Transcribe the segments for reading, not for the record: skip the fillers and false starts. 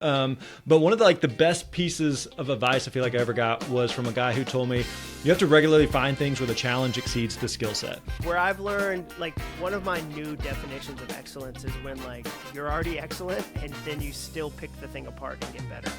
But one of the best pieces of advice I feel like I ever got was from a guy who told me you have to regularly find things where the challenge exceeds the skill set. Where I've learned, one of my new definitions of excellence is when you're already excellent and then you still pick the thing apart and get better.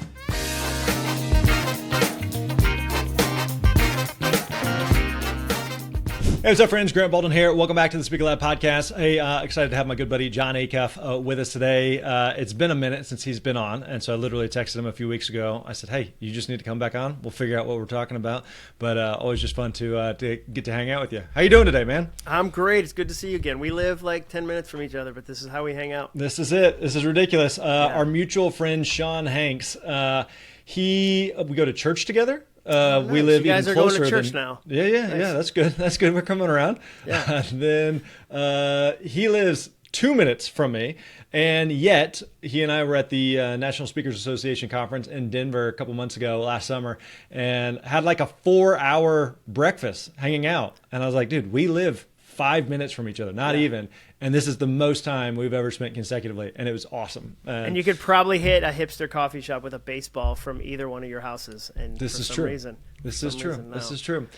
Hey, what's up, friends? Grant Baldwin here. Welcome back to the Speaker Lab podcast. Hey, excited to have my good buddy Jon Acuff with us today. It's been a minute since he's been on, and so I literally texted him a few weeks ago. I said, hey, you just need to come back on. We'll figure out what we're talking about. But always just fun to get to hang out with you. How you doing today, man? I'm great. It's good to see you again. We live 10 minutes from each other, but this is how we hang out. This is it. This is ridiculous. Our mutual friend, Sean Hanks, we go to church together. Nice. We live you guys even are closer going to church than, now. Yeah. That's good. We're coming around. Yeah. Then he lives 2 minutes from me, and yet he and I were at the National Speakers Association conference in Denver a couple months ago last summer, and had a 4-hour breakfast hanging out. And I was like, dude, we live 5 minutes from each other, not even. And this is the most time we've ever spent consecutively, and it was awesome. And you could probably hit a hipster coffee shop with a baseball from either one of your houses. And this is true. This is true.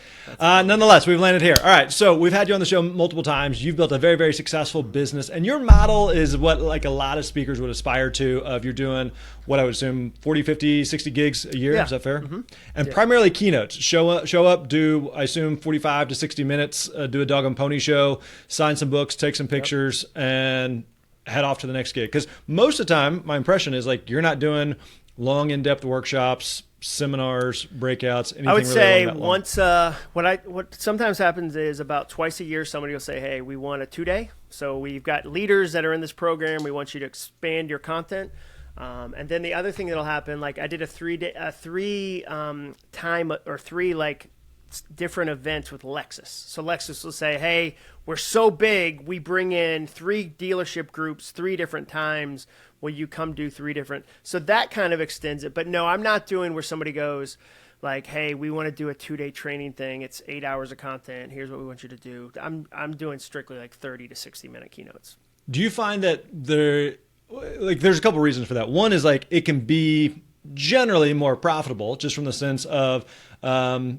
Nonetheless, we've landed here. All right, so we've had you on the show multiple times. You've built a very, very successful business, and your model is what a lot of speakers would aspire to. If you're doing what I would assume 40, 50, 60 gigs a year. Yeah. Is that fair? Mm-hmm. And primarily keynotes. Show up, do I assume 45 to 60 minutes, do a dog and pony show, sign some books, take some pictures, and head off to the next gig. Because most of the time, my impression is you're not doing long, in-depth workshops, seminars, breakouts, anything. I would really say long. once what sometimes happens is about twice a year somebody will say, hey, we want a 2-day. So we've got leaders that are in this program. We want you to expand your content. And then the other thing that'll happen, I did a three different events with Lexus. So Lexus will say, hey, we're so big, we bring in 3 dealership groups 3 different times. Will you come do 3 different? So that kind of extends it. But no, I'm not doing where somebody goes hey, we want to do a 2-day training thing. It's 8 hours of content. Here's what we want you to do. I'm doing strictly 30 to 60 minute keynotes. Do you find that there's a couple reasons for that? One is it can be generally more profitable, just from the sense of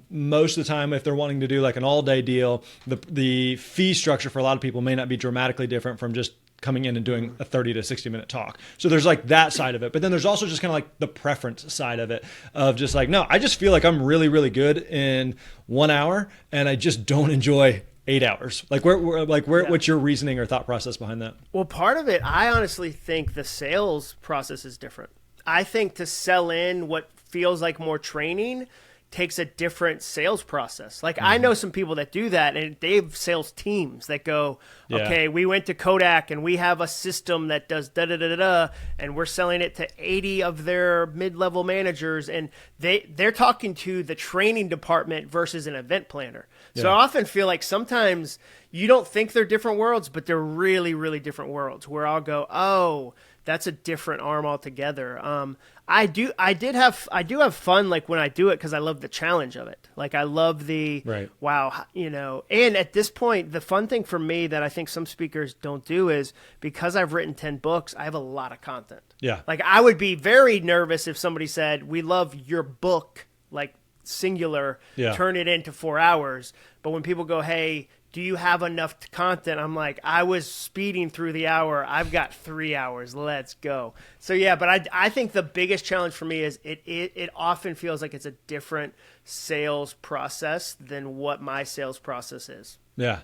most of the time, if they're wanting to do an all-day deal, the fee structure for a lot of people may not be dramatically different from just coming in and doing a 30 to 60 minute talk. So there's that side of it. But then there's also just kind of the preference side of it, of just no, I just feel I'm really, really good in 1 hour, and I just don't enjoy 8 hours. What's your reasoning or thought process behind that? Well, part of it, I honestly think the sales process is different. I think to sell in what feels like more training takes a different sales process. I know some people that do that, and they have sales teams that go, okay, we went to Kodak and we have a system that does da-da-da-da-da, and we're selling it to 80 of their mid-level managers, and they're talking to the training department versus an event planner. So I often feel sometimes you don't think they're different worlds, but they're really, really different worlds, where I'll go, oh, that's a different arm altogether. I do have fun when I do it, because I love the challenge of it. I love the wow, and at this point, the fun thing for me that I think some speakers don't do is, because I've written 10 books, I have a lot of content. Yeah. I would be very nervous if somebody said, we love your book, singular, turn it into 4 hours. But when people go, hey, do you have enough content? I'm I was speeding through the hour. I've got 3 hours. Let's go. So but I think the biggest challenge for me is it often feels like it's a different sales process than what my sales process is. Yeah.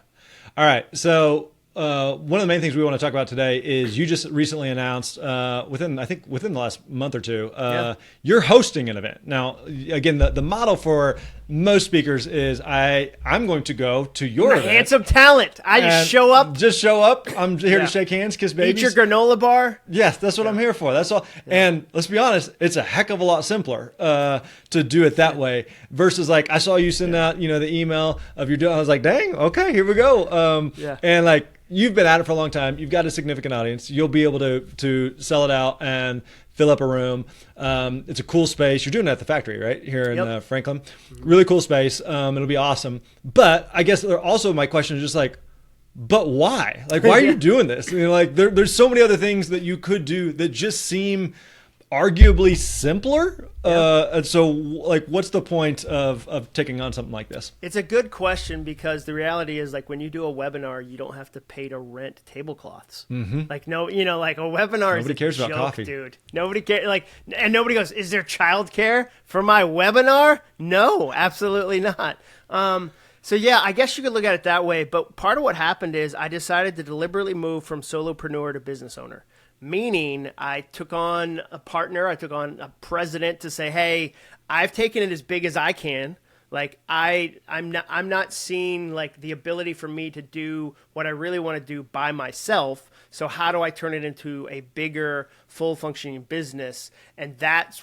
All right. So one of the main things we want to talk about today is you just recently announced within the last month or two, you're hosting an event. Now, again, the model for most speakers is I'm going to go to your event. Handsome talent. I just show up. Just show up. I'm here to shake hands, kiss babies. Eat your granola bar. Yes, that's what I'm here for. That's all. Yeah. And let's be honest, it's a heck of a lot simpler to do it that way versus I saw you send out the email of your deal. I was dang, okay, here we go. And you've been at it for a long time. You've got a significant audience. You'll be able to sell it out and fill up a room. It's a cool space. You're doing it at the factory, right? Here in Franklin. Really cool space. It'll be awesome. But I guess also my question is just but why? Why are you doing this? There's so many other things that you could do that just seem arguably simpler. And so, like, what's the point of taking on something like this? It's a good question, because the reality is, like, when you do a webinar, you don't have to pay to rent tablecloths. Like, no, like a webinar Nobody cares joke, about coffee, dude. Nobody cares. Like, and nobody goes, "Is there childcare for my webinar?" No, absolutely not. So yeah, I guess you could look at it that way. But part of what happened is I decided to deliberately move from solopreneur to business owner. Meaning I took on a partner, I took on a president to say, hey, I've taken it as big as I can. Like I'm not seeing like the ability for me to do what I really want to do by myself. So how do I turn it into a bigger, full functioning business? And that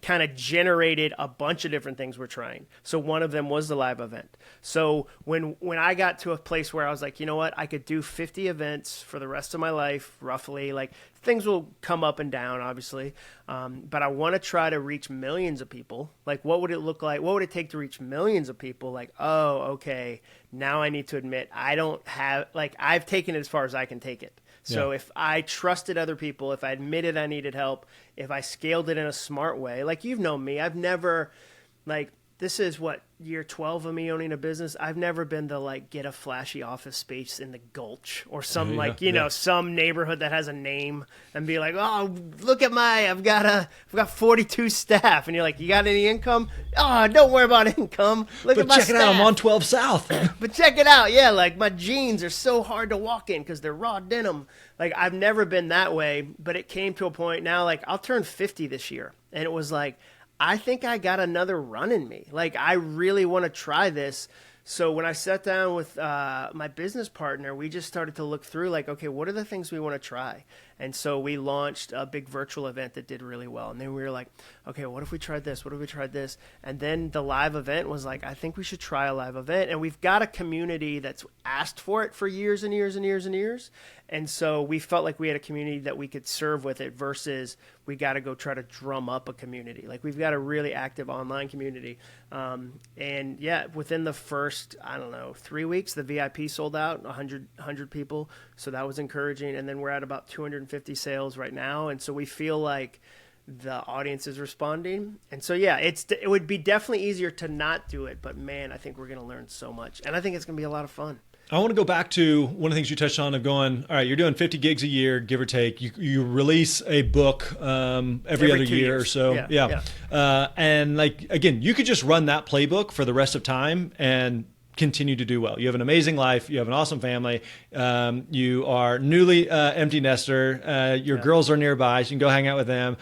kind of generated a bunch of different things we're trying. So one of them was the live event. So when I got to a place where I was like, you know what, I could do 50 events for the rest of my life, roughly. Like, things will come up and down, obviously. But I want to try to reach millions of people. Like, what would it look like? What would it take to reach millions of people? Like, oh, okay, now I need to admit I don't have, like, I've taken it as far as I can take it. So if I trusted other people, if I admitted I needed help, if I scaled it in a smart way, like, you've known me, I've never, like, this is what, year 12 of me owning a business. I've never been to, like, get a flashy office space in the Gulch or some some neighborhood that has a name and be like, oh, look at I've got 42 staff. And you're like, you got any income? Oh, don't worry about income. Look at my staff. But check it out, I'm on 12 South. But check it out. Yeah, like, my jeans are so hard to walk in because they're raw denim. Like, I've never been that way, but it came to a point now, like, I'll turn 50 this year. And it was like, I think I got another run in me. Like, I really want to try this. So when I sat down with my business partner, we just started to look through, like, okay, what are the things we want to try? And so we launched a big virtual event that did really well. And then we were like, okay, what if we tried this? What if we tried this? And then the live event was like, I think we should try a live event. And we've got a community that's asked for it for years and years and years and years. And so we felt like we had a community that we could serve with it versus we got to go try to drum up a community. Like, we've got a really active online community. And yeah, within the first, 3 weeks, the VIP sold out, 100 people. So that was encouraging. And then we're at about 250 sales right now. And so we feel like the audience is responding. And so, yeah, it would be definitely easier to not do it. But man, I think we're going to learn so much. And I think it's going to be a lot of fun. I want to go back to one of the things you touched on of going, all right, you're doing 50 gigs a year, give or take. You release a book every other year or so. Yeah. And like, again, you could just run that playbook for the rest of time and continue to do well. You have an amazing life. You have an awesome family. You are newly empty nester. Your girls are nearby. So you can go hang out with them.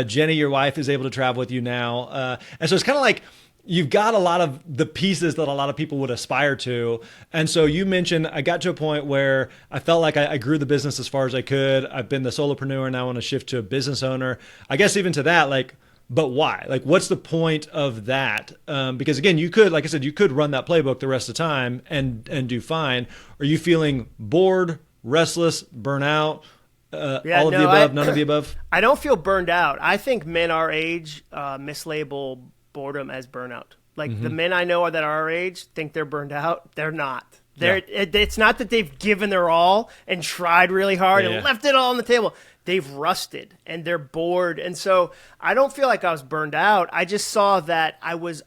Jenny, your wife, is able to travel with you now. And so it's kind of like, you've got a lot of the pieces that a lot of people would aspire to. And so you mentioned, I got to a point where I felt like I grew the business as far as I could. I've been the solopreneur. Now I want to shift to a business owner. I guess even to that, like, but why? Like, what's the point of that? Because again, you could, like I said, you could run that playbook the rest of the time and do fine. Are you feeling bored, restless, burnout? All of the above, none of the above? I don't feel burned out. I think men our age mislabel boredom as burnout. Like, the men I know that are our age think they're burned out. They're not. It's not that they've given their all and tried really hard and left it all on the table. They've rusted and they're bored. And so I don't feel like I was burned out. I just saw that I was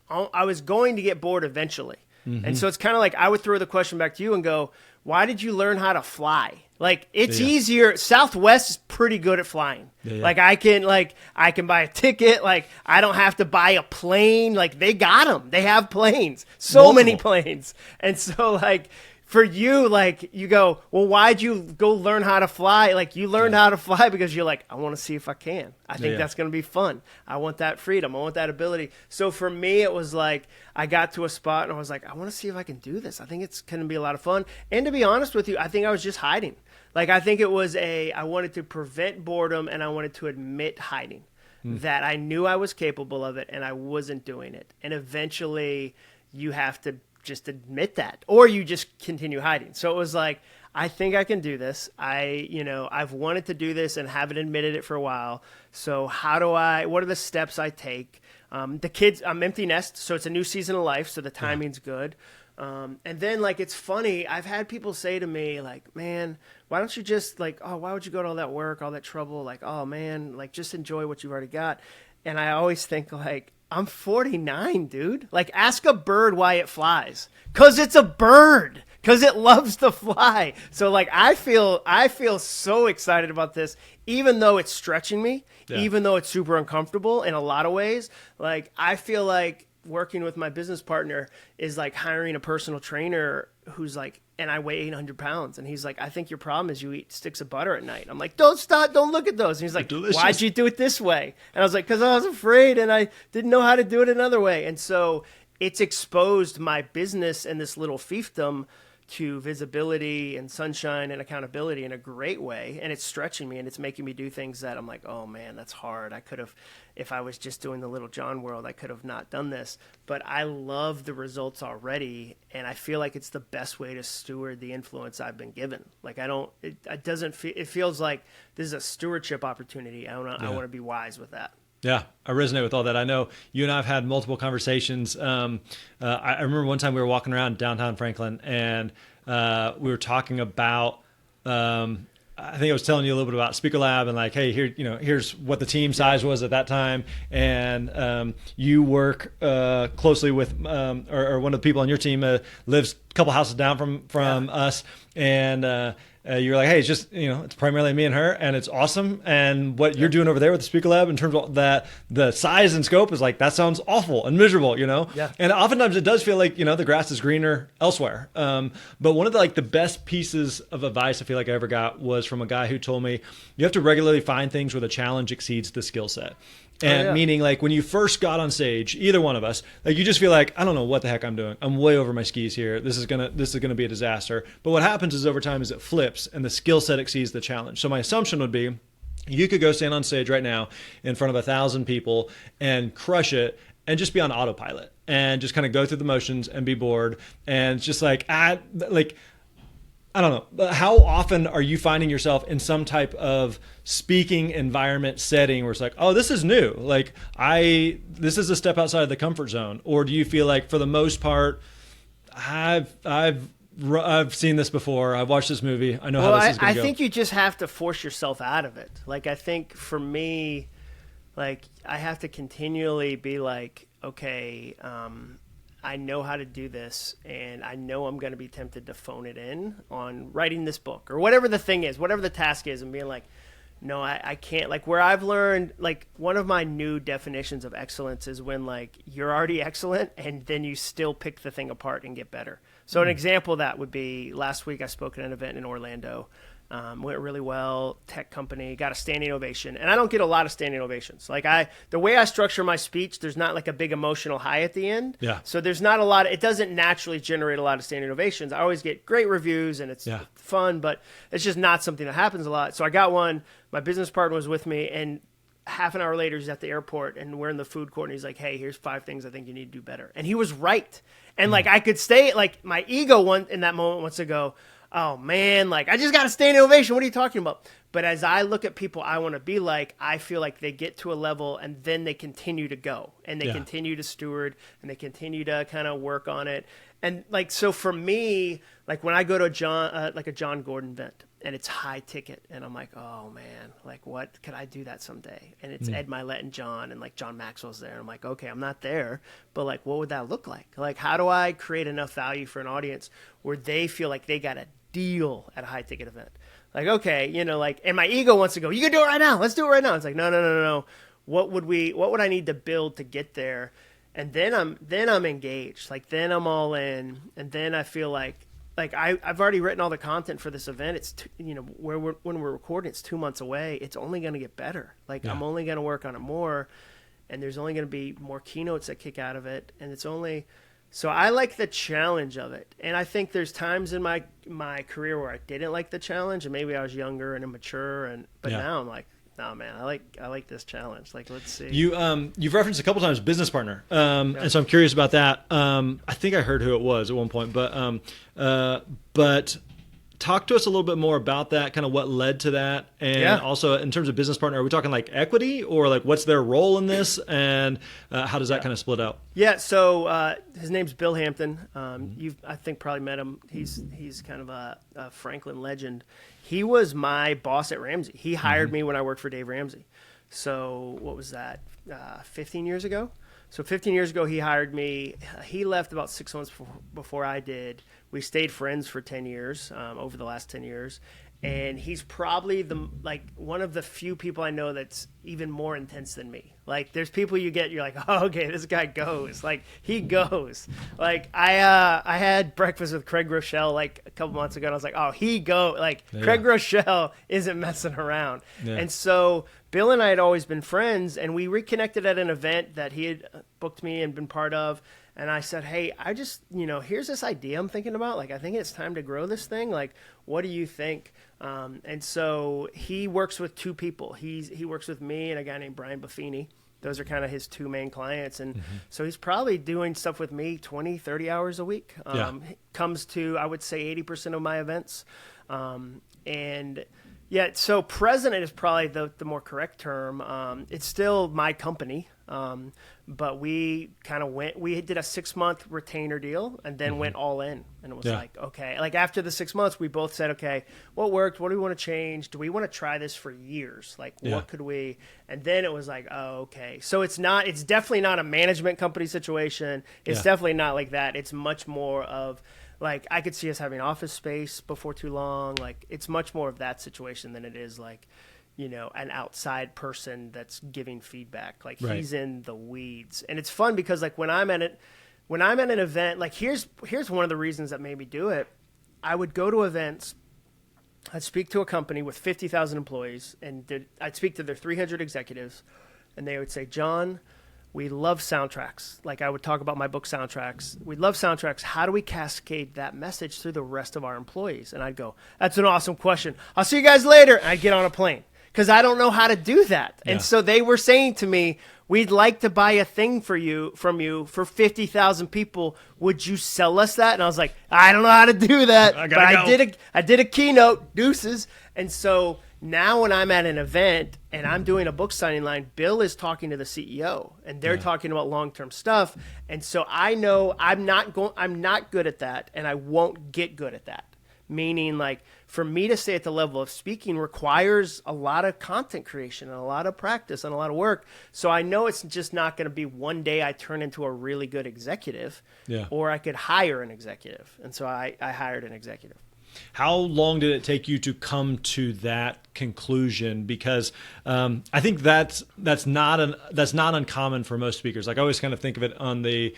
going to get bored eventually. And so it's kind of like I would throw the question back to you and go, why did you learn how to fly? Like, it's easier. Southwest is pretty good at flying. Like, I can buy a ticket. Like, I don't have to buy a plane. Like, they got them. They have planes. Many planes. And so, like, for you, like, you go, well, why'd you go learn how to fly? Like, you learned how to fly because you're like, I want to see if I can. I think that's going to be fun. I want that freedom. I want that ability. So for me, it was like, I got to a spot and I was like, I want to see if I can do this. I think it's going to be a lot of fun. And to be honest with you, I think I was just hiding. Like, I think it was I wanted to prevent boredom and I wanted to admit hiding. That I knew I was capable of it and I wasn't doing it. And eventually you have to just admit that, or you just continue hiding. So it was like, I think I can do this. I've wanted to do this and haven't admitted it for a while. So what are the steps I take? The kids, I'm empty nest, so it's a new season of life. So the timing's good. And then like, it's funny. I've had people say to me like, man, why don't you just like, oh, why would you go to all that work, all that trouble? Like, oh man, like just enjoy what you've already got. And I always think like, I'm 49, dude. Like ask a bird why it flies. 'Cause it's a bird. 'Cause it loves to fly. So like, I feel so excited about this, even though it's stretching me, even though it's super uncomfortable in a lot of ways. Like, I feel like working with my business partner is like hiring a personal trainer who's like, and I weigh 800 pounds. And he's like, I think your problem is you eat sticks of butter at night. I'm like, don't stop. Don't look at those. And he's like, why'd you do it this way? And I was like, 'cause I was afraid and I didn't know how to do it another way. And so it's exposed my business and this little fiefdom to visibility and sunshine and accountability in a great way. And it's stretching me and it's making me do things that I'm like, oh man, that's hard. I could have, if I was just doing the little John world, I could have not done this, but I love the results already. And I feel like it's the best way to steward the influence I've been given. Like it doesn't feel, it feels like this is a stewardship opportunity. I want to be wise with that. Yeah, I resonate with all that. I know you and I have had multiple conversations. I remember one time we were walking around downtown Franklin, and we were talking about. I think I was telling you a little bit about Speaker Lab and like, hey, here, here's what the team size was at that time, and you work closely with, or one of the people on your team lives a couple houses down from us, and. You're like, hey, it's just, it's primarily me and her, and it's awesome. And what you're doing over there with the Speaker Lab in terms of that, the size and scope is like, that sounds awful and miserable, Yeah. And oftentimes it does feel like, the grass is greener elsewhere. But one of the best pieces of advice I feel like I ever got was from a guy who told me, you have to regularly find things where the challenge exceeds the skill set. And meaning like when you first got on stage, either one of us, like you just feel like, I don't know what the heck I'm doing. I'm way over my skis here. This is gonna be a disaster. But what happens is over time is it flips and the skill set exceeds the challenge. So my assumption would be you could go stand on stage right now in front of 1,000 people and crush it and just be on autopilot and just kind of go through the motions and be bored. And just I don't know, but how often are you finding yourself in some type of speaking environment setting where it's like, oh, this is new. Like this is a step outside of the comfort zone. Or do you feel like for the most part, I've seen this before. I've watched this movie. I know how this is going to go. I think you just have to force yourself out of it. Like, I think for me, like I have to continually be like, okay, I know how to do this, and I know I'm going to be tempted to phone it in on writing this book or whatever the thing is, whatever the task is, and being like, no, I can't. Like where I've learned, like one of my new definitions of excellence is when like you're already excellent and then you still pick the thing apart and get better. So an example of that would be last week I spoke at an event in Orlando. Went really well, tech company, got a standing ovation. And I don't get a lot of standing ovations. Like the way I structure my speech, there's not like a big emotional high at the end. Yeah. So there's not a lot, it doesn't naturally generate a lot of standing ovations. I always get great reviews and it's fun, but it's just not something that happens a lot. So I got one, my business partner was with me, and half an hour later he's at the airport and we're in the food court and he's like, hey, here's 5 things I think you need to do better. And he was right. And like I could stay, like my ego in that moment wants to go, oh man, like I just got a standing ovation. What are you talking about? But as I look at people I want to be like, I feel like they get to a level and then they continue to go and they continue to steward and they continue to kind of work on it. And like, so for me, like when I go to a John Gordon event and it's high ticket and I'm like, oh man, like what could I do that someday? And it's Ed Milet and John and like John Maxwell's there. And I'm like, okay, I'm not there, but like, what would that look like? Like, how do I create enough value for an audience where they feel like they got a deal at a high ticket event? Like, okay, like, and my ego wants to go, you can do it right now. Let's do it right now. It's like, no. What would I need to build to get there? And then I'm engaged. Like, then I'm all in. And then I feel like I've already written all the content for this event. It's, when we're recording, it's 2 months away. It's only going to get better. Like I'm only going to work on it more. And there's only going to be more keynotes that kick out of it. And so I like the challenge of it. And I think there's times in my career where I didn't like the challenge and maybe I was younger and immature. But now I'm like, no, man, I like this challenge. Like, let's see. You've referenced a couple times business partner. And so I'm curious about that. I think I heard who it was at one point, but talk to us a little bit more about that, kind of what led to that. And also in terms of business partner, are we talking like equity or like what's their role in this? And how does that kind of split out? Yeah. So his name's Bill Hampton. You've, I think, probably met him. He's kind of a Franklin legend. He was my boss at Ramsey. He hired me when I worked for Dave Ramsey. So what was that? 15 years ago? So 15 years ago, he hired me. He left about 6 months before I did. We stayed friends for 10 years, over the last 10 years. And he's probably one of the few people I know that's even more intense than me. Like, there's people you're like, oh, okay, this guy goes. Like, he goes. Like, I had breakfast with Craig Rochelle like a couple months ago, and I was like, oh, he go. Like, Craig Rochelle isn't messing around. Yeah. And so Bill and I had always been friends, and we reconnected at an event that he had booked me and been part of. And I said, hey, I just, here's this idea I'm thinking about. Like, I think it's time to grow this thing. Like, what do you think? And so he works with two people. He works with me and a guy named Brian Buffini. Those are kind of his two main clients. And so he's probably doing stuff with me 20, 30 hours a week. Comes to, I would say, 80% of my events. So president is probably the more correct term. It's still my company. But we kind of we did a 6-month retainer deal and then went all in. And it was like, okay, like after the 6 months, we both said, okay, what worked? What do we want to change? Do we want to try this for years? Like, what could we? And then it was like, oh, okay. So it's definitely not a management company situation. It's definitely not like that. It's much more of, like, I could see us having office space before too long. Like, it's much more of that situation than it is like, an outside person that's giving feedback. Like, he's in the weeds. And it's fun because, like, when I'm at an event, like, here's one of the reasons that made me do it. I would go to events. I'd speak to a company with 50,000 employees, and I'd speak to their 300 executives, and they would say, John, we love soundtracks. Like, I would talk about my book Soundtracks. We love soundtracks. How do we cascade that message through the rest of our employees? And I'd go, that's an awesome question. I'll see you guys later. And I'd get on a plane because I don't know how to do that. And so they were saying to me, we'd like to buy a thing from you for 50,000 people. Would you sell us that? And I was like, I don't know how to do that. I did a keynote, deuces. And so now when I'm at an event and I'm doing a book signing line, Bill is talking to the CEO and they're talking about long-term stuff. And so I know I'm not good at that, and I won't get good at that. Meaning, like, for me to stay at the level of speaking requires a lot of content creation and a lot of practice and a lot of work. So I know it's just not going to be one day I turn into a really good executive, or I could hire an executive. And so I hired an executive. How long did it take you to come to that conclusion? Because I think that's not uncommon for most speakers. Like, I always kind of think of it on the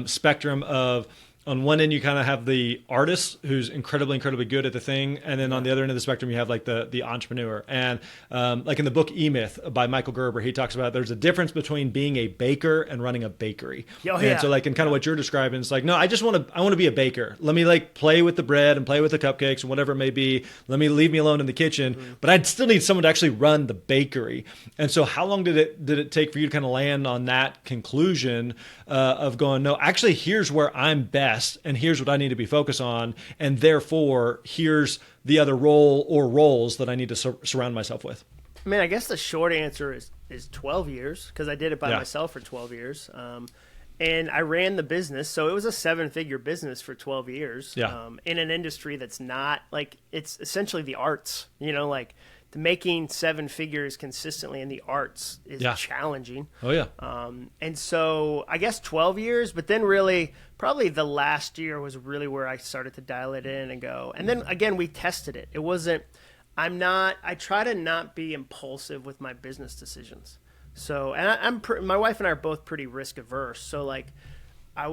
spectrum of, on one end, you kind of have the artist who's incredibly good at the thing. And then on the other end of the spectrum, you have like the entrepreneur. And like in the book E-Myth by Michael Gerber, he talks about there's a difference between being a baker and running a bakery. And so like in kind of what you're describing, it's like, no, I want to be a baker. Let me like play with the bread and play with the cupcakes and whatever it may be. Leave me alone in the kitchen. But I'd still need someone to actually run the bakery. And so how long did it take for you to kind of land on that conclusion of going, no, actually, here's where I'm best. And here's what I need to be focused on. And therefore, here's the other role or roles that I need to surround myself with. I mean, I guess the short answer is 12 years, because I did it by myself for 12 years. And I ran the business. So it was a 7-figure business for 12 years in an industry that's not like, it's essentially the arts, like making 7 figures consistently in the arts is challenging. And so I guess 12 years, but then really probably the last year was really where I started to dial it in and go. And then again, we tested it. It wasn't, I try to not be impulsive with my business decisions. So, and my wife and I are both pretty risk averse. So like, I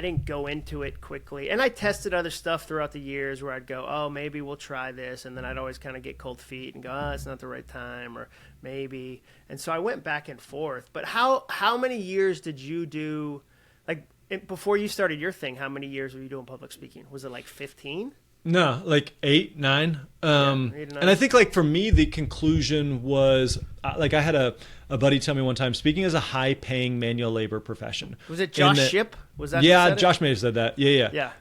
didn't go into it quickly. And I tested other stuff throughout the years where I'd go, oh, maybe we'll try this. And then I'd always kind of get cold feet and go, oh, it's not the right time, or maybe. And so I went back and forth. But how many years did you do, like, before you started your thing, how many years were you doing public speaking? Was it like 15? No, like 8, 9. 8 or 9. And I think like for me, the conclusion was like I had a buddy tell me one time, speaking is a high paying manual labor profession. Was it Josh Shipp? Was that? Yeah, Josh may have said that. Yeah.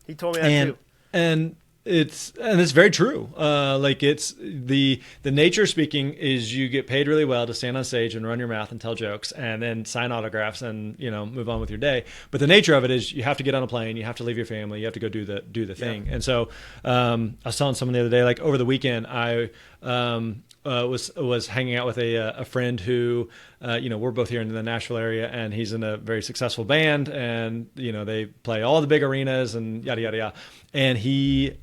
He told me that too. And it's very true. Like it's the nature of speaking is you get paid really well to stand on stage and run your mouth and tell jokes and then sign autographs and move on with your day. But the nature of it is you have to get on a plane, you have to leave your family, you have to go do the thing. Yeah. And so I was telling someone the other day, like over the weekend, I was hanging out with a friend who we're both here in the Nashville area, and he's in a very successful band, and they play all the big arenas and yada yada yada. And we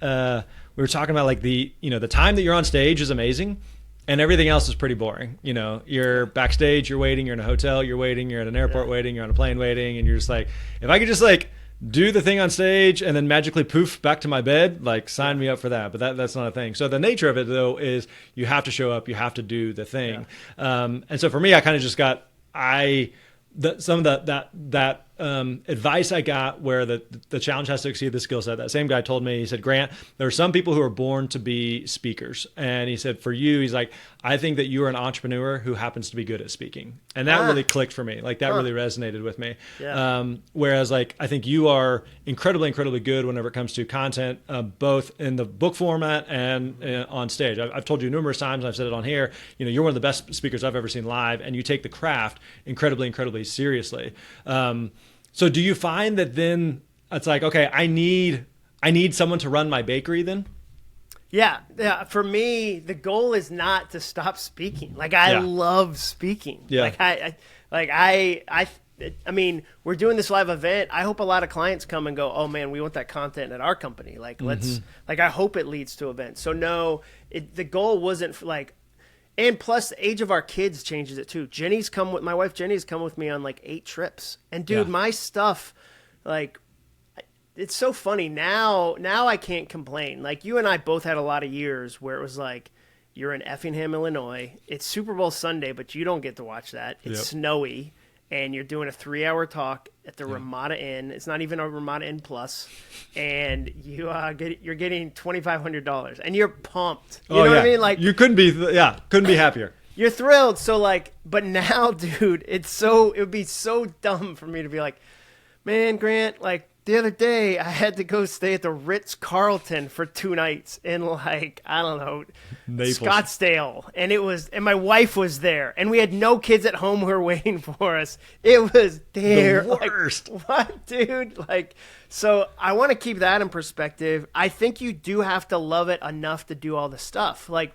were talking about like the time that you're on stage is amazing, and everything else is pretty boring. You're backstage, you're waiting, you're in a hotel, you're waiting, you're at an airport waiting, you're on a plane waiting, and you're just like, if I could just like do the thing on stage and then magically poof back to my bed, like sign me up for that. But that's not a thing. So the nature of it though is you have to show up, you have to do the thing. Yeah. And so for me, I kind of just got some of that advice I got where the challenge has to exceed the skill set. That same guy told me, he said, Grant, there are some people who are born to be speakers. And he said, for you, he's like, I think that you are an entrepreneur who happens to be good at speaking. And that really clicked for me. Like that really resonated with me. Yeah. Whereas like, I think you are incredibly, incredibly good whenever it comes to content, both in the book format and on stage. I've told you numerous times, and I've said it on here, you're one of the best speakers I've ever seen live, and you take the craft incredibly, incredibly seriously. So do you find that then it's like, okay, I need someone to run my bakery then? Yeah. For me, the goal is not to stop speaking. Like I love speaking. Yeah. I mean, we're doing this live event. I hope a lot of clients come and go, oh man, we want that content at our company. Like I hope it leads to events. So no, the goal wasn't and plus the age of our kids changes it too. My wife Jenny's come with me on like 8 trips. And dude, my stuff, like, it's so funny. Now I can't complain. Like you and I both had a lot of years where it was like, you're in Effingham, Illinois. It's Super Bowl Sunday, but you don't get to watch that. It's snowy. And you're doing a 3-hour talk at the Ramada Inn. It's not even a Ramada Inn Plus. And you're getting $2,500. And you're pumped. You know what I mean? Like you couldn't be happier. You're thrilled. So like, but now, dude, it would be so dumb for me to be like, man, Grant, like the other day I had to go stay at the Ritz-Carlton for 2 nights in like, I don't know, Naples. Scottsdale. And my wife was there, and we had no kids at home who were waiting for us. It was there. The worst. Like, what, dude? Like, so I want to keep that in perspective. I think you do have to love it enough to do all the stuff. Like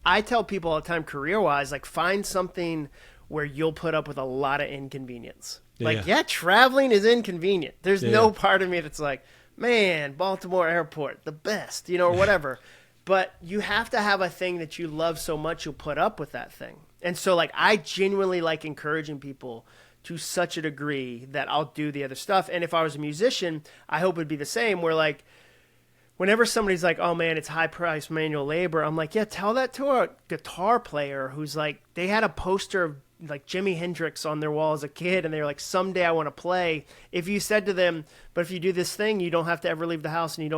I tell people all the time, career-wise, like find something where you'll put up with a lot of inconvenience. Like, traveling is inconvenient. There's no part of me that's like, man, Baltimore Airport, the best, or whatever. But you have to have a thing that you love so much you'll put up with that thing. And so, like, I genuinely like encouraging people to such a degree that I'll do the other stuff. And if I was a musician, I hope it'd be the same, where, like, whenever somebody's like, oh, man, it's high-priced manual labor, I'm like, yeah, tell that to a guitar player who's like, they had a poster of like Jimi Hendrix on their wall as a kid, and they were like, someday I want to play. If you said to them, but if you do this thing, you don't have to ever leave the house, and you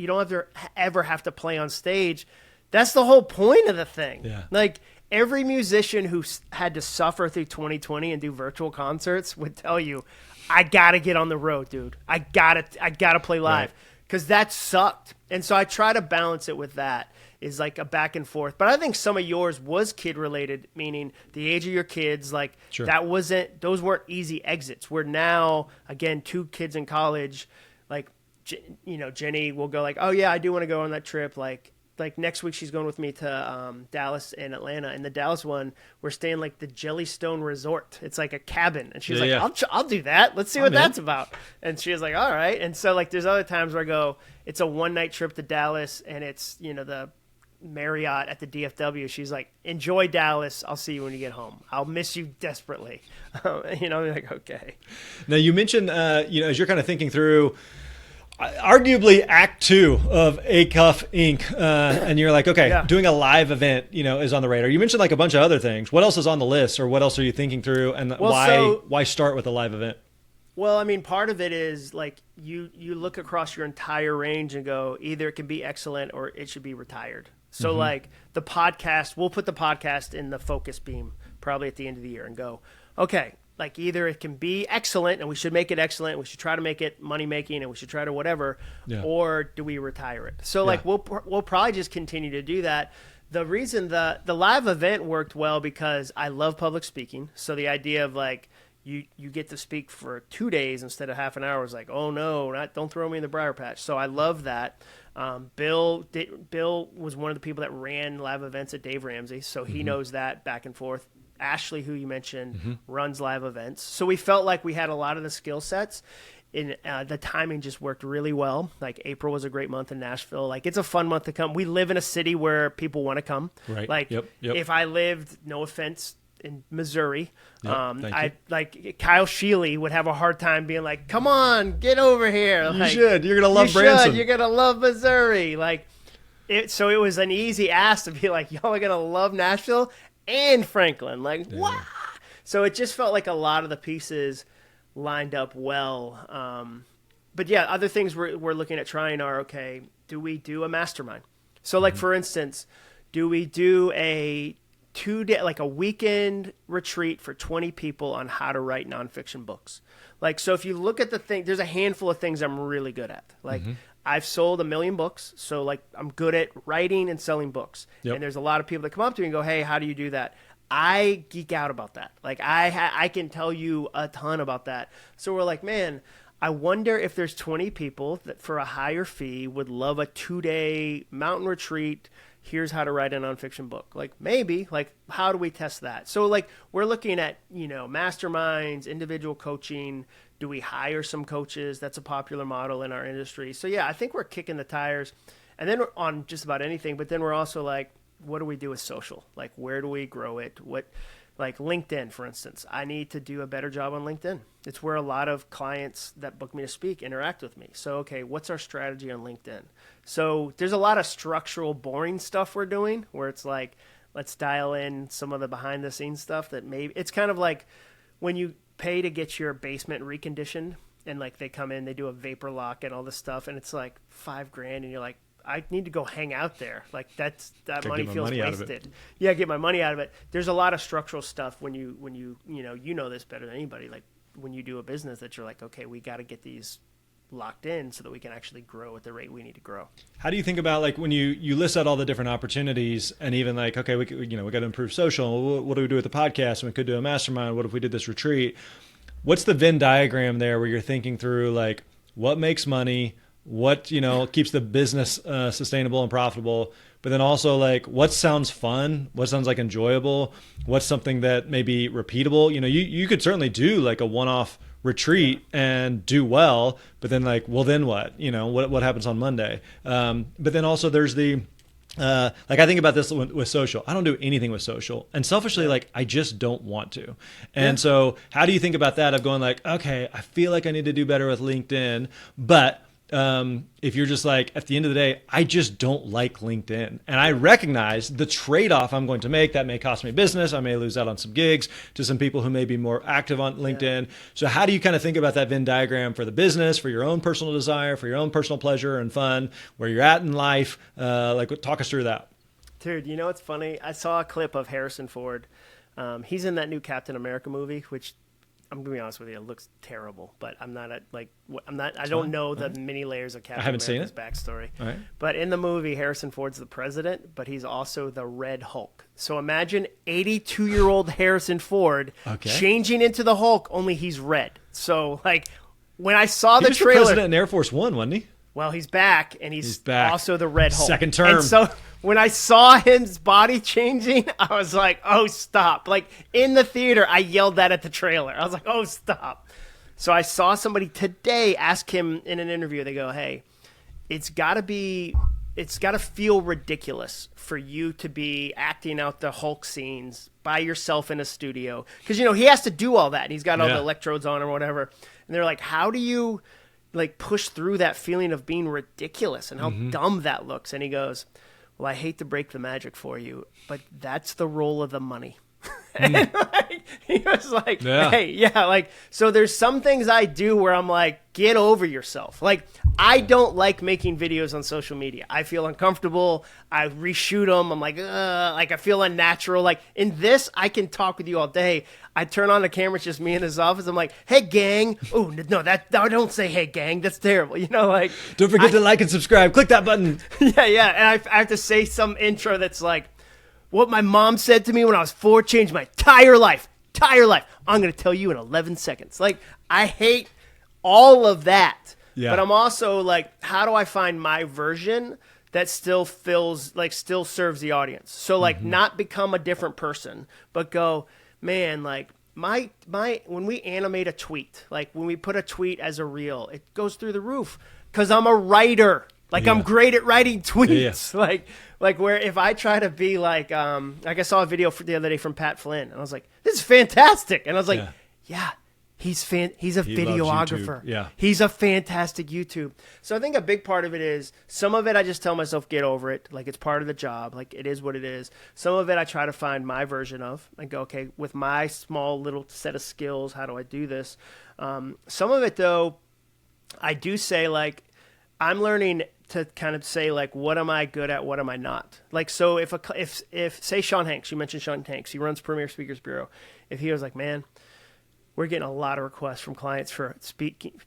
don't ever have to play on stage. That's the whole point of the thing. Yeah. Like every musician who had to suffer through 2020 and do virtual concerts would tell you, I gotta get on the road, dude. I gotta play live, because that sucked. And so I try to balance it with that. Is like a back and forth. But I think some of yours was kid related, meaning the age of your kids, like those weren't easy exits. We're now, again, 2 kids in college, like, Jenny will go like, oh yeah, I do want to go on that trip. Like next week she's going with me to Dallas and Atlanta. And the Dallas one, we're staying like the Jellystone Resort. It's like a cabin. And she's I'll do that. Let's see what that's about. And she was like, all right. And so like there's other times where I go, it's a 1-night trip to Dallas, and it's, the Marriott at the DFW. She's like, enjoy Dallas. I'll see you when you get home. I'll miss you desperately. Like, okay. Now you mentioned, as you're kind of thinking through arguably act 2 of Acuff Inc. And you're like, okay, doing a live event, is on the radar. You mentioned like a bunch of other things. What else is on the list, or what else are you thinking through, and why start with a live event? Well, I mean, part of it is like you look across your entire range and go, either it can be excellent or it should be retired. So like the podcast, we'll put the podcast in the focus beam probably at the end of the year and go, okay, Like either it can be excellent and we should make it excellent, we should try to make it money making and we should try to whatever, or do we retire it? So like we'll probably just continue to do that. The reason the live event worked well because I love public speaking. So the idea of like you get to speak for 2 days instead of half an hour was like, oh no, don't throw me in the briar patch. So I love that. Bill was one of the people that ran live events at Dave Ramsey, so he knows that back and forth. Ashley, who you mentioned, runs live events. So we felt like we had a lot of the skill sets. In the timing just worked really well. Like April was a great month in Nashville. Like it's a fun month to come. We live in a city where people want to come. Right. Like if I lived, no offense, in Missouri, like Kyle Sheely would have a hard time being like, "Come on, get over here." You like, should. You're gonna love Branson. You're gonna love Missouri. Like so it was an easy ask to be like, "Y'all are gonna love Nashville and Franklin." Like what? So it just felt like a lot of the pieces lined up well. But yeah, other things we're looking at trying are, okay, do we do a mastermind? So like, for instance, do we do a 2-day, like a weekend retreat for 20 people on how to write nonfiction books? Like, so if you look at the thing, there's a handful of things I'm really good at. Like I've sold 1 million books. So like I'm good at writing and selling books. And there's a lot of people that come up to me and go, "Hey, how do you do that?" I geek out about that. Like I can tell you a ton about that. So we're like, man, I wonder if there's 20 people that for a higher fee would love a 2-day mountain retreat. Here's how to write a nonfiction book. Like maybe, like how do we test that? So like we're looking at, masterminds, individual coaching. Do we hire some coaches? That's a popular model in our industry. So yeah, I think we're kicking the tires and then we're on just about anything, but then we're also like, what do we do with social? Like, where do we grow it? Like LinkedIn, for instance, I need to do a better job on LinkedIn. It's where a lot of clients that book me to speak interact with me. So, okay, what's our strategy on LinkedIn? So there's a lot of structural, boring stuff we're doing where it's like, let's dial in some of the behind the scenes stuff that maybe it's kind of like when you pay to get your basement reconditioned and like they come in, they do a vapor lock and all this stuff. And it's like $5,000 and you're like, I need to go hang out there. Like that money feels wasted. Yeah, get my money out of it. There's a lot of structural stuff when you know this better than anybody. Like when you do a business that you're like, okay, we got to get these locked in so that we can actually grow at the rate we need to grow. How do you think about like when you list out all the different opportunities and even like, okay, we got to improve social. What do we do with the podcast? And we could do a mastermind. What if we did this retreat? What's the Venn diagram there where you're thinking through like what makes money? What keeps the business sustainable and profitable, but then also like what sounds fun, what sounds like enjoyable, what's something that may be repeatable. You could certainly do like a one-off retreat and do well, but then like, well, then what? What happens on Monday? But then also there's the like I think about this with social. I don't do anything with social, and selfishly, like I just don't want to. And so, how do you think about that? Of going like, okay, I feel like I need to do better with LinkedIn, but if you're just like, at the end of the day, I just don't like LinkedIn. And I recognize the trade-off I'm going to make. That may cost me business. I may lose out on some gigs to some people who may be more active on LinkedIn. So how do you kind of think about that Venn diagram for the business, for your own personal desire, for your own personal pleasure and fun, where you're at in life? Talk us through that. Dude, it's funny. I saw a clip of Harrison Ford. He's in that new Captain America movie, which I'm gonna be honest with you, it looks terrible. But I don't know the many layers of Captain America's backstory. All right. But in the movie, Harrison Ford's the president, but he's also the Red Hulk. So imagine 82-year-old Harrison Ford changing into the Hulk, only he's red. So like when I saw the trailer, he was the president in Air Force One, wasn't he? Well, he's back, and he's back. Also the Red Hulk. Second term. And so when I saw his body changing, I was like, oh, stop. Like, in the theater, I yelled that at the trailer. I was like, oh, stop. So I saw somebody today ask him in an interview. They go, hey, it's got to feel ridiculous for you to be acting out the Hulk scenes by yourself in a studio. Because, he has to do all that, and he's got all the electrodes on or whatever. And they're like, how do you like push through that feeling of being ridiculous and how dumb that looks? And he goes, well, I hate to break the magic for you, but that's the role of the money. And like, he was like, hey, so there's some things I do where I'm like, get over yourself. Like I don't like making videos on social media. I feel uncomfortable. I reshoot them. I'm like, I feel unnatural. Like in this, I can talk with you all day. I turn on the camera, it's just me in his office. I'm like, hey, gang. Oh, no, don't say hey, gang. That's terrible. Like. Don't forget to like and subscribe. Click that button. Yeah. And I have to say some intro that's like, what my mom said to me when I was 4 changed my entire life. I'm going to tell you in 11 seconds. Like, I hate all of that. Yeah. But I'm also like, how do I find my version that still still serves the audience? So like not become a different person, but go, man, like my when we animate a tweet, like when we put a tweet as a reel, it goes through the roof because I'm a writer. Like I'm great at writing tweets. Yeah. Like where if I try to be like I saw a video the other day from Pat Flynn and I was like, this is fantastic. And I was like, yeah. He's a videographer. Yeah. He's a fantastic YouTube. So I think a big part of it is some of it I just tell myself, get over it. Like it's part of the job. Like it is what it is. Some of it I try to find my version of and go, okay, with my small little set of skills, how do I do this? Some of it though, I do say like, I'm learning to kind of say like, what am I good at? What am I not? Like, so if say Sean Hanks, you mentioned Sean Hanks, he runs Premier Speakers Bureau. If he was like, man, we're getting a lot of requests from clients for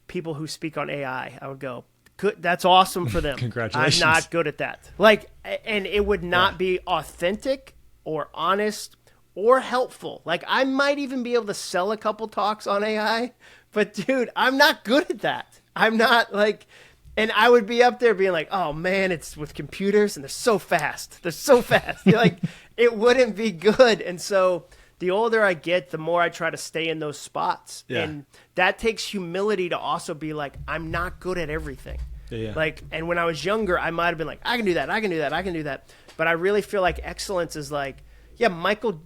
people who speak on AI. I would go, good, that's awesome for them. Congratulations. I'm not good at that. Like, and it would not be authentic or honest or helpful. Like, I might even be able to sell a couple talks on AI, but dude, I'm not good at that. I'm not like, and I would be up there being like, oh man, it's with computers and they're so fast. You're like, it wouldn't be good. And so the older I get, the more I try to stay in those spots. Yeah. And that takes humility to also be like, I'm not good at everything. Yeah. Like, and when I was younger, I might have been like, I can do that. But I really feel like excellence is like, yeah, Michael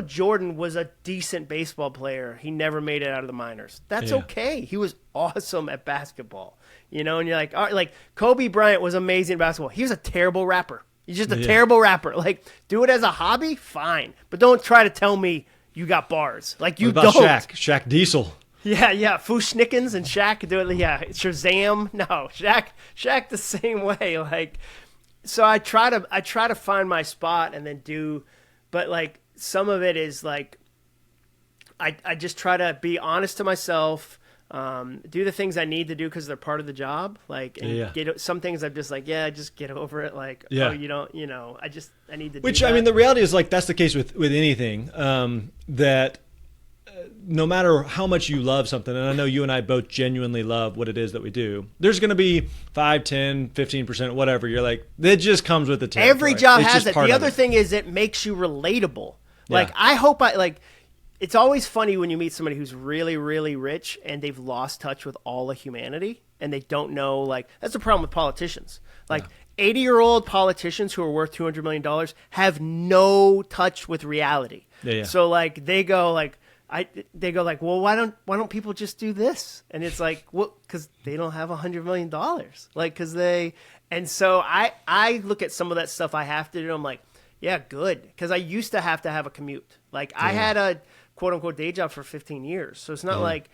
Jordan was a decent baseball player. He never made it out of the minors. That's okay. He was awesome at basketball, and you're like, all right, like Kobe Bryant was amazing at basketball. He was a terrible rapper. He's just a terrible rapper. Like, do it as a hobby, fine. But don't try to tell me you got bars. Like, you what about don't. Shaq Diesel. Yeah. Fushnickens and Shaq do it. Yeah, Shazam. No, Shaq the same way. Like, so I try to find my spot and then do, but like some of it is like, I just try to be honest to myself. Do the things I need to do because they're part of the job. Like, and get some things I'm just like, just get over it. Like, oh, you don't, I need to. Which, do that. I mean, the reality is like, that's the case with anything, that no matter how much you love something, and I know you and I both genuinely love what it is that we do, there's going to be 5, 10, 15%, whatever. You're like, it just comes with the territory. Every job has it. The other thing is it makes you relatable. Like, I hope it's always funny when you meet somebody who's really, really rich and they've lost touch with all of humanity and they don't know, like, that's the problem with politicians. Like, 80-year-old politicians who are worth $200 million have no touch with reality. So, like, they go like, well, why don't people just do this? And it's like, well, because they don't have $100 million. Like, and so I look at some of that stuff I have to do. I'm like, yeah, good. Because I used to have a commute. Like, I had a quote unquote day job for 15 years. So it's not like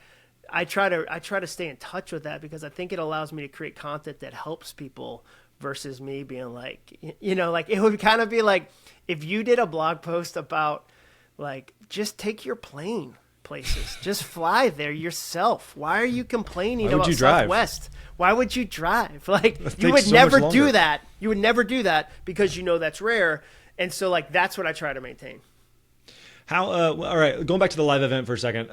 I try to stay in touch with that because I think it allows me to create content that helps people versus me being like, like it would kind of be like if you did a blog post about like, just take your plane places, just fly there yourself. Why are you complaining about Southwest? Why would you drive? Like, you would never do that. You would never do that because that's rare. And so like, that's what I try to maintain. How, all right, going back to the live event for a second.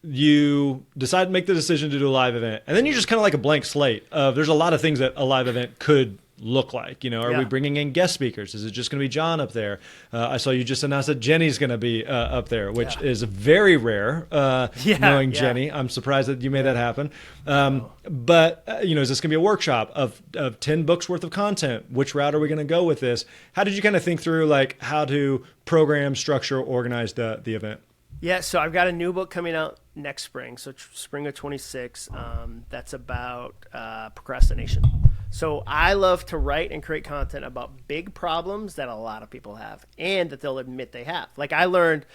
You decide to make the decision to do a live event, and then you're just kind of like a blank slate of there's a lot of things that a live event could look like. Are we bringing in guest speakers? Is it just going to be Jon up there? I saw you just announced that Jenny's going to be up there, which is very rare, knowing Jenny. I'm surprised that you made that happen. But, is this going to be a workshop of 10 books worth of content? Which route are we going to go with this? How did you kind of think through like how to program, structure, organize the event? Yeah, so I've got a new book coming out next spring, so spring of 26. That's about procrastination. So I love to write and create content about big problems that a lot of people have and that they'll admit they have. Like, I learned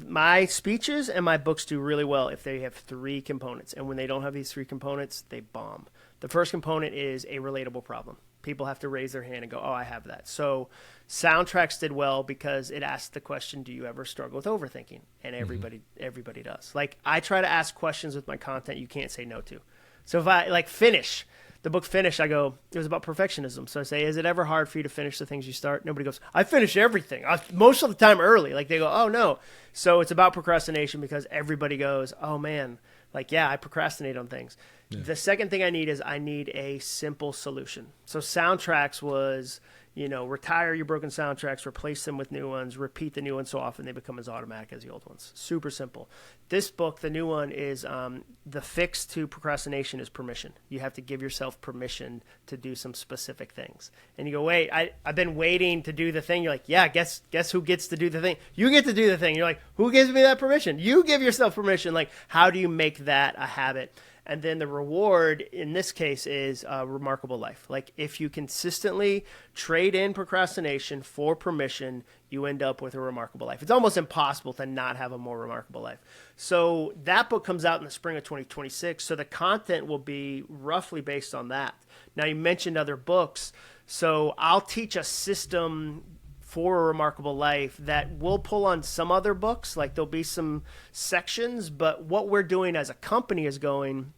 my speeches and my books do really well if they have 3 components. And when they don't have these 3 components, they bomb. The first component is a relatable problem. People have to raise their hand and go, oh, I have that. So soundtracks did well because it asked the question, do you ever struggle with overthinking? And everybody does. Like, I try to ask questions with my content you can't say no to. So if I like finish the book Finish, I go, it was about perfectionism. So I say, is it ever hard for you to finish the things you start? Nobody goes, I finish everything. Most of the time early. Like, they go, oh, no. So it's about procrastination because everybody goes, oh, man, like, yeah, I procrastinate on things. Yeah. The second thing I need is I need a simple solution. So soundtracks was, retire your broken soundtracks, replace them with new ones, repeat the new ones so often they become as automatic as the old ones. Super simple. This book, the new one, is the fix to procrastination is permission. You have to give yourself permission to do some specific things. And you go, wait, I've been waiting to do the thing. You're like, yeah, guess who gets to do the thing? You get to do the thing. You're like, who gives me that permission? You give yourself permission. Like, how do you make that a habit? And then the reward in this case is a remarkable life. Like, if you consistently trade in procrastination for permission, you end up with a remarkable life. It's almost impossible to not have a more remarkable life. So that book comes out in the spring of 2026. So the content will be roughly based on that. Now, you mentioned other books. So I'll teach a system for a remarkable life that will pull on some other books. Like, there'll be some sections, but what we're doing as a company is going,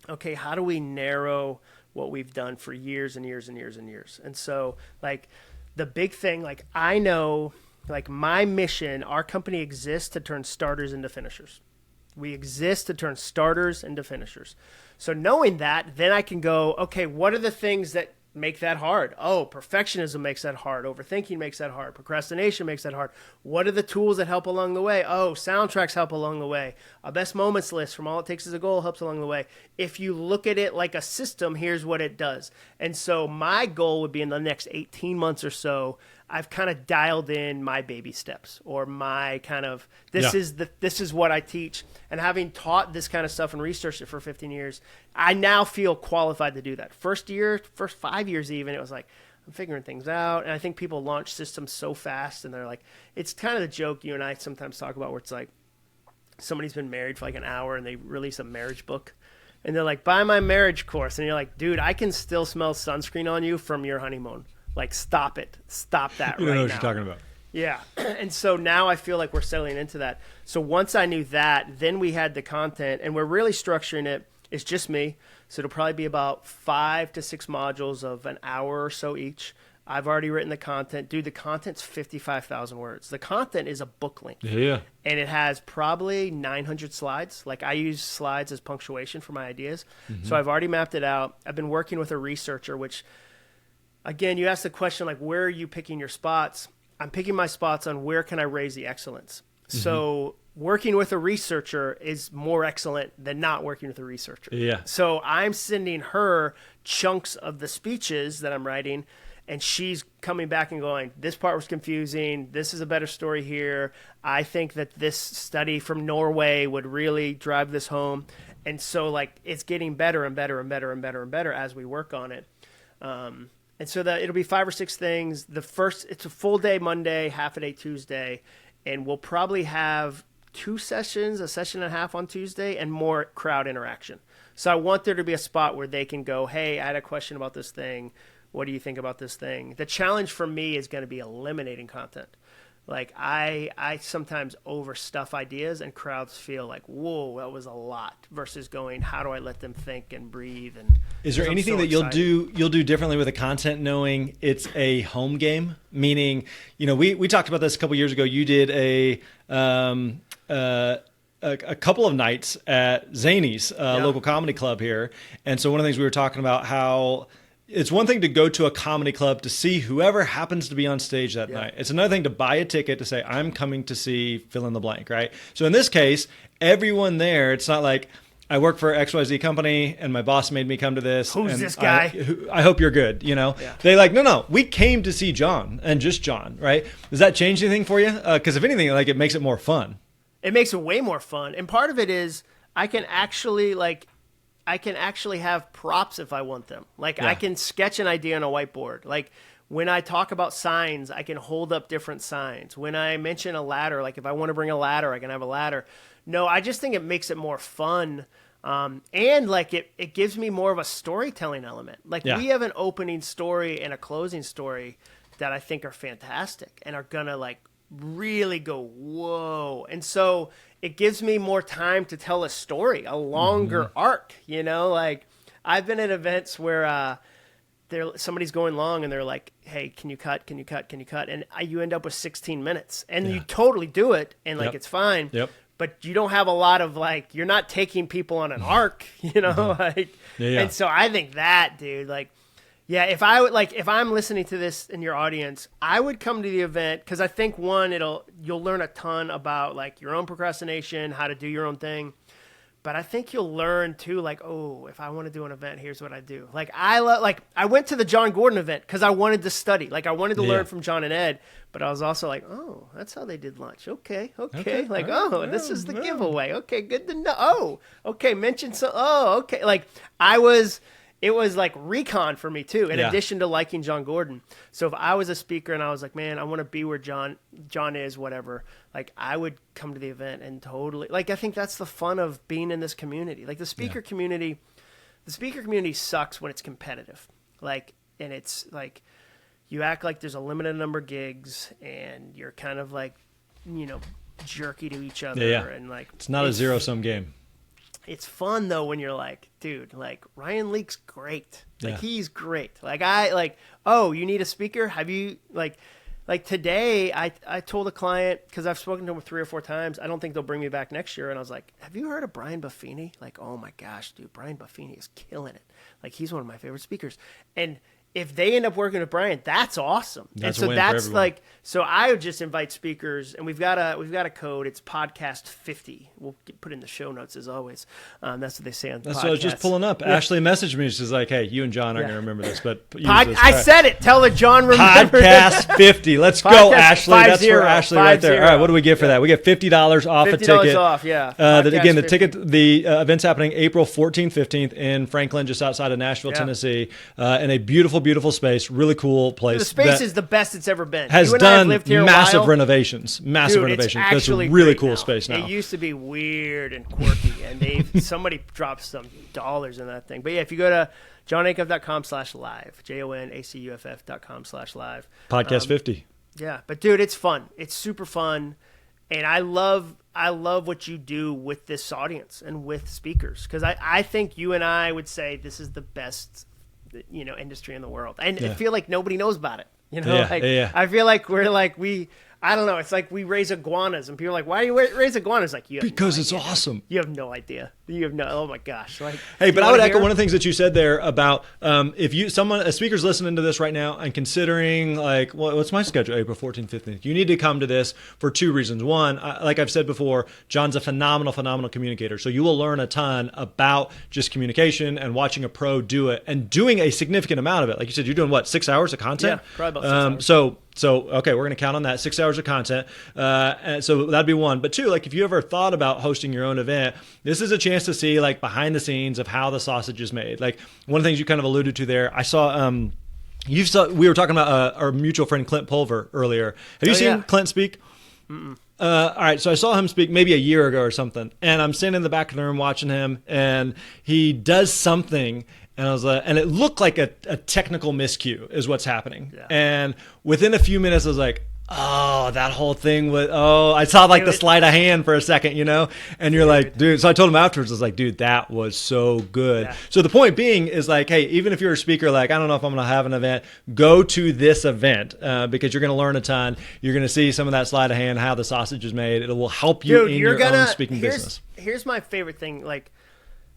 okay, how do we narrow what we've done for years and years and years and years? And so, like, the big thing, like, I know, like, my mission, our company exists to turn starters into finishers. We exist to turn starters into finishers. So knowing that, then I can go, okay, what are the things that make that hard? Oh, perfectionism makes that hard. Overthinking makes that hard. Procrastination makes that hard. What are the tools that help along the way? Oh, soundtracks help along the way. A best moments list from All It Takes Is a Goal helps along the way. If you look at it like a system, here's what it does. And so my goal would be in the next 18 months or so, I've kind of dialed in my baby steps, or my kind of, this is what I teach. And having taught this kind of stuff and researched it for 15 years, I now feel qualified to do that. First 5 years even, it was like, I'm figuring things out. And I think people launch systems so fast, and they're like, it's kind of the joke you and I sometimes talk about, where it's like, somebody's been married for like an hour and they release a marriage book. And they're like, buy my marriage course. And you're like, dude, I can still smell sunscreen on you from your honeymoon. Like, stop it. Stop that right now. You don't know what you're talking about. Yeah. And so now I feel like we're settling into that. So once I knew that, then we had the content, and we're really structuring it. It's just me. So it'll probably be about 5 to 6 modules of an hour or so each. I've already written the content. Dude, the content's 55,000 words. The content is a book length. Yeah. And it has probably 900 slides. Like, I use slides as punctuation for my ideas. Mm-hmm. So I've already mapped it out. I've been working with a researcher, which, again, you asked the question, like, where are you picking your spots? I'm picking my spots on where can I raise the excellence. Mm-hmm. So working with a researcher is more excellent than not working with a researcher. Yeah. So I'm sending her chunks of the speeches that I'm writing, and she's coming back and going, this part was confusing. This is a better story here. I think that this study from Norway would really drive this home. And so, like, it's getting better and better and better and better and better as we work on it. And so that it'll be 5 or 6 things. It's a full day Monday, half a day Tuesday, and we'll probably have 2 sessions, a session and a half on Tuesday, and more crowd interaction. So I want there to be a spot where they can go, hey, I had a question about this thing. What do you think about this thing? The challenge for me is going to be eliminating content. Like, I sometimes overstuff ideas, and crowds feel like, whoa, that was a lot, versus going, how do I let them think and breathe? And is there anything that you'll do differently with the content, knowing it's a home game? Meaning, we talked about this a couple years ago. You did a couple of nights at Zany's local comedy club here. And so one of the things we were talking about, how it's one thing to go to a comedy club to see whoever happens to be on stage that night. It's another thing to buy a ticket to say, I'm coming to see fill in the blank, right? So in this case, everyone there, it's not like, I work for XYZ company and my boss made me come to this. Who's this guy? I hope you're good, Yeah. They like, no, we came to see Jon, and just Jon, right? Does that change anything for you? Because if anything, like, it makes it more fun. It makes it way more fun. And part of it is I can actually have props if I want them. Like, I can sketch an idea on a whiteboard. Like, when I talk about signs, I can hold up different signs. When I mention a ladder, like if I want to bring a ladder, I can have a ladder. No, I just think it makes it more fun. And like it gives me more of a storytelling element. Like we have an opening story and a closing story that I think are fantastic and are gonna like really go whoa. And so it gives me more time to tell a story, a longer arc. You know, like I've been at events where somebody's going long and they're like, hey, can you cut? And you end up with 16 minutes and you totally do it. And like, it's fine. Yep. But you don't have a lot of like, you're not taking people on an arc, you know, like, and so I think that, dude, like, yeah, if I'm listening to this in your audience, I would come to the event because I think you'll learn a ton about like your own procrastination, how to do your own thing. But I think you'll learn too, like, oh, if I want to do an event, here's what I do. Like I went to the John Gordon event because I wanted to study. Like I wanted to learn from John and Ed, but I was also like, oh, that's how they did lunch. Okay. Like, this is the giveaway. Okay, good to know. Oh, okay, mention some. Oh, okay. Like it was like recon for me too, in addition to liking John Gordon. So if I was a speaker and I was like, man, I want to be where John is, whatever, like I would come to the event and totally, like, I think that's the fun of being in this community. Like the speaker community sucks when it's competitive. Like, and it's like, you act like there's a limited number of gigs and you're kind of like, you know, jerky to each other. And like, it's not a zero-sum game. It's fun though when you're like, dude, like Ryan Leake's great. Like he's great. Like oh, you need a speaker? Have you like today I told a client, because I've spoken to him 3 or 4 times, I don't think they'll bring me back next year. And I was like, have you heard of Brian Buffini? Like, oh my gosh, dude, Brian Buffini is killing it. Like he's one of my favorite speakers. And if they end up working with Brian, that's awesome. And so that's like, so I would just invite speakers, and we've got a code. It's podcast 50. We'll put in the show notes as always. That's what they say on the podcast. That's what I was just pulling up. Yeah. Ashley messaged me. She's like, hey, you and John aren't going to remember this, but I said it. Tell her John remembered. Podcast 50. Let's go, Ashley. That's for Ashley right there. All right, what do we get for that? We get $50 off a ticket. $50 off, yeah. Again, the event's happening April 14th, 15th in Franklin, just outside of Nashville, Tennessee, in a beautiful space, really cool place. The space is the best it's ever been. Has done massive renovations. It's a really cool space now. It used to be weird and quirky, and somebody dropped some dollars in that thing. But yeah, if you go to jonacuff.com/live, jonacuff.com/live. Podcast 50. Yeah, but dude, it's fun. It's super fun, and I love what you do with this audience and with speakers, because I think you and I would say this is the best, you know, industry in the world. And I feel like nobody knows about it. You know, I feel like I don't know. It's like we raise iguanas, and people are like, "Why do you raise iguanas?" Like, because it's awesome. You have no idea. Oh my gosh! Like, hey, but I would echo one of the things that you said there about if a speaker's listening to this right now and considering like, what's my schedule? April 14th, 15th. You need to come to this for 2 reasons. One, like I've said before, John's a phenomenal communicator. So you will learn a ton about just communication and watching a pro do it and doing a significant amount of it. Like you said, you're doing 6 hours of content? Yeah, probably about 6 hours. So okay, we're going to count on that 6 hours of content. And so that'd be one. But 2, like if you ever thought about hosting your own event, this is a chance to see like behind the scenes of how the sausage is made. Like one of the things you kind of alluded to there, I saw. We were talking about our mutual friend Clint Pulver earlier. Have you seen Clint speak? Mm-mm. All right, so I saw him speak maybe a year ago or something, and I'm standing in the back of the room watching him, and he does something. And I was and it looked like a technical miscue is what's happening. Yeah. And within a few minutes, I was like, oh, that whole thing was, I saw like the sleight of hand for a second, you know? And you're like, dude, so I told him afterwards, I was like, dude, that was so good. Yeah. So the point being is like, hey, even if you're a speaker, like, I don't know if I'm going to have an event, go to this event because you're going to learn a ton. You're going to see some of that sleight of hand, how the sausage is made. It will help you in your own speaking business. Here's my favorite thing. Like,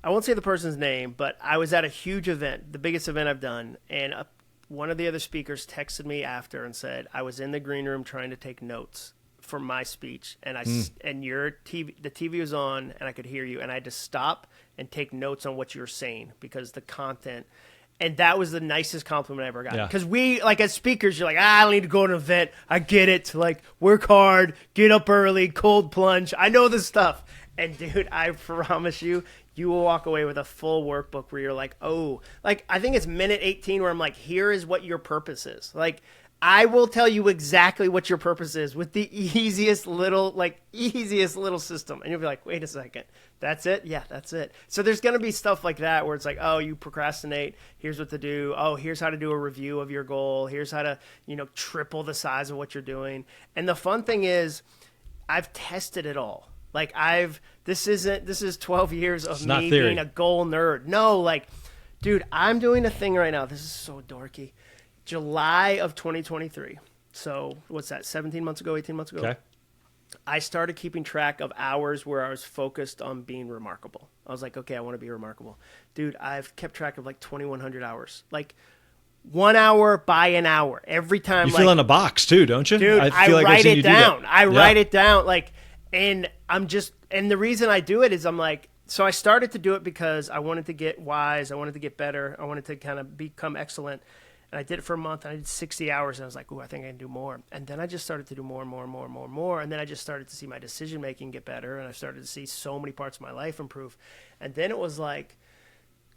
I won't say the person's name, but I was at a huge event, the biggest event I've done, and one of the other speakers texted me after and said, I was in the green room trying to take notes for my speech, and and the TV was on, and I could hear you, and I had to stop and take notes on what you were saying because the content, and that was the nicest compliment I ever got. Because we, like as speakers, you're like, I don't need to go to an event. I get it. Like, work hard, get up early, cold plunge. I know this stuff. And dude, I promise you, you will walk away with a full workbook where you're like, oh, like I think it's minute 18 where I'm like, here is what your purpose is. Like, I will tell you exactly what your purpose is with the easiest little system. And you'll be like, wait a second, that's it? Yeah, that's it. So there's going to be stuff like that where it's like, oh, you procrastinate. Here's what to do. Oh, here's how to do a review of your goal. Here's how to, triple the size of what you're doing. And the fun thing is I've tested it all. Like this is 12 years of me being a goal nerd. No, like, dude, I'm doing a thing right now. This is so dorky. July of 2023. So what's that? 17 months ago, 18 months ago. Okay. I started keeping track of hours where I was focused on being remarkable. I was like, okay, I want to be remarkable. Dude, I've kept track of like 2,100 hours. Like 1 hour by an hour. Every time. You fill in a box too, don't you? Dude, I write it down. I write it down. Like, and the reason I do it is I'm like, so I started to do it because I wanted to get wise. I wanted to get better. I wanted to kind of become excellent. And I did it for a month, and I did 60 hours, and I was like, ooh, I think I can do more. And then I just started to do more and more and more and more and more. And then I just started to see my decision-making get better, and I started to see so many parts of my life improve. And then it was like,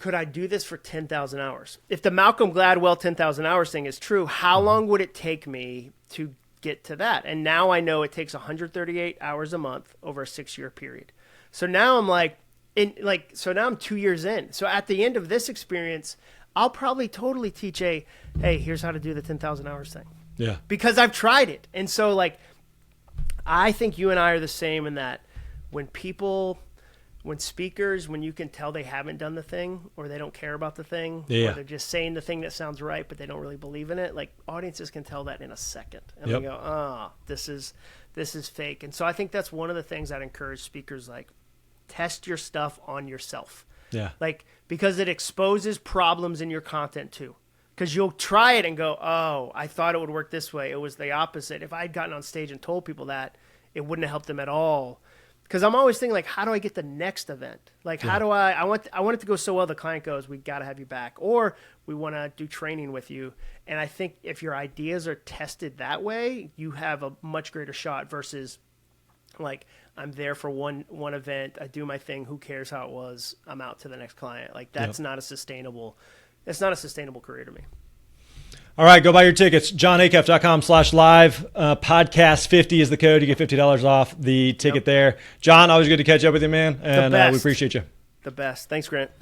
could I do this for 10,000 hours? If the Malcolm Gladwell 10,000 hours thing is true, how long would it take me to get to that? And now I know it takes 138 hours a month over a 6-year period. So now I'm like, so now I'm 2 years in. So at the end of this experience, I'll probably totally teach hey, here's how to do the 10,000 hours thing. Yeah. Because I've tried it. And so like, I think you and I are the same in that when speakers, when you can tell they haven't done the thing or they don't care about the thing, or they're just saying the thing that sounds right, but they don't really believe in it. Like audiences can tell that in a second and they go, oh, this is fake. And so I think that's one of the things I'd encourage speakers, like test your stuff on yourself. Yeah. Like, because it exposes problems in your content too. Because you'll try it and go, oh, I thought it would work this way. It was the opposite. If I had gotten on stage and told people that, it wouldn't have helped them at all. Because I'm always thinking, like, how do I get the next event? Like, how do I want it to go so well the client goes, we got to have you back. Or we want to do training with you. And I think if your ideas are tested that way, you have a much greater shot versus like, I'm there for one event. I do my thing. Who cares how it was? I'm out to the next client. Like that's not a sustainable career to me. All right. Go buy your tickets. JonAcuff.com/live. Podcast 50 is the code. You get $50 off the ticket there. John, always good to catch up with you, man. And we appreciate you. The best. Thanks, Grant.